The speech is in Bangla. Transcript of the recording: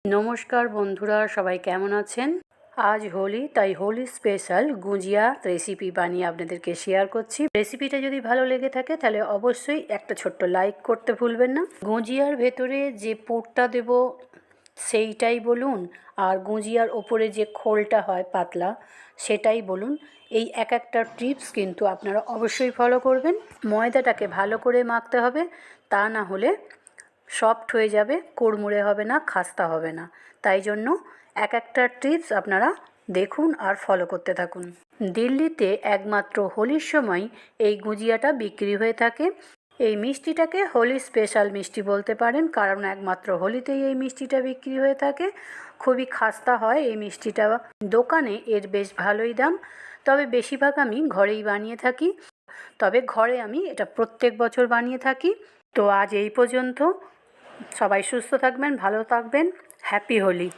নমস্কার বন্ধুরা, সবাই কেমন আছেন? আজ হোলি, তাই হোলি স্পেশাল গুজিয়া রেসিপি বানিয়ে আপনাদেরকে শেয়ার করছি। রেসিপিটা যদি ভালো লেগে থাকে তাহলে অবশ্যই একটা ছোট্ট লাইক করতে ভুলবেন না। গুজিয়ার ভেতরে যে পুরটা দেব সেইটাই বলুন, আর গুজিয়ার ওপরে যে খোলটা হয় পাতলা সেটাই বলুন, এই একটা টিপস কিন্তু আপনারা অবশ্যই ফলো করবেন। ময়দাটাকে ভালো করে মাখতে হবে, তা না হলে সফট হয়ে যাবে, কুড়মুড়ে হবে না, খাস্তা হবে না। তাই জন্য একটা টিপস আপনারা দেখুন আর ফলো করতে থাকুন। দিল্লিতে একমাত্র হোলির সময় এই গুজিয়াটা বিক্রি হয়ে থাকে। এই মিষ্টিটাকে হোলি স্পেশাল মিষ্টি বলতে পারেন, কারণ একমাত্র হোলিতেই এই মিষ্টিটা বিক্রি হয়ে থাকে। খুবই খাস্তা হয় এই মিষ্টিটা। দোকানে এর বেশ ভালোই দাম, তবে বেশিরভাগ আমি ঘরেই বানিয়ে থাকি। তবে ঘরে আমি এটা প্রত্যেক বছর বানিয়ে থাকি। তো আজ এই পর্যন্ত। সবাই সুস্থ থাকবেন, ভালো থাকবেন। হ্যাপি হোলি।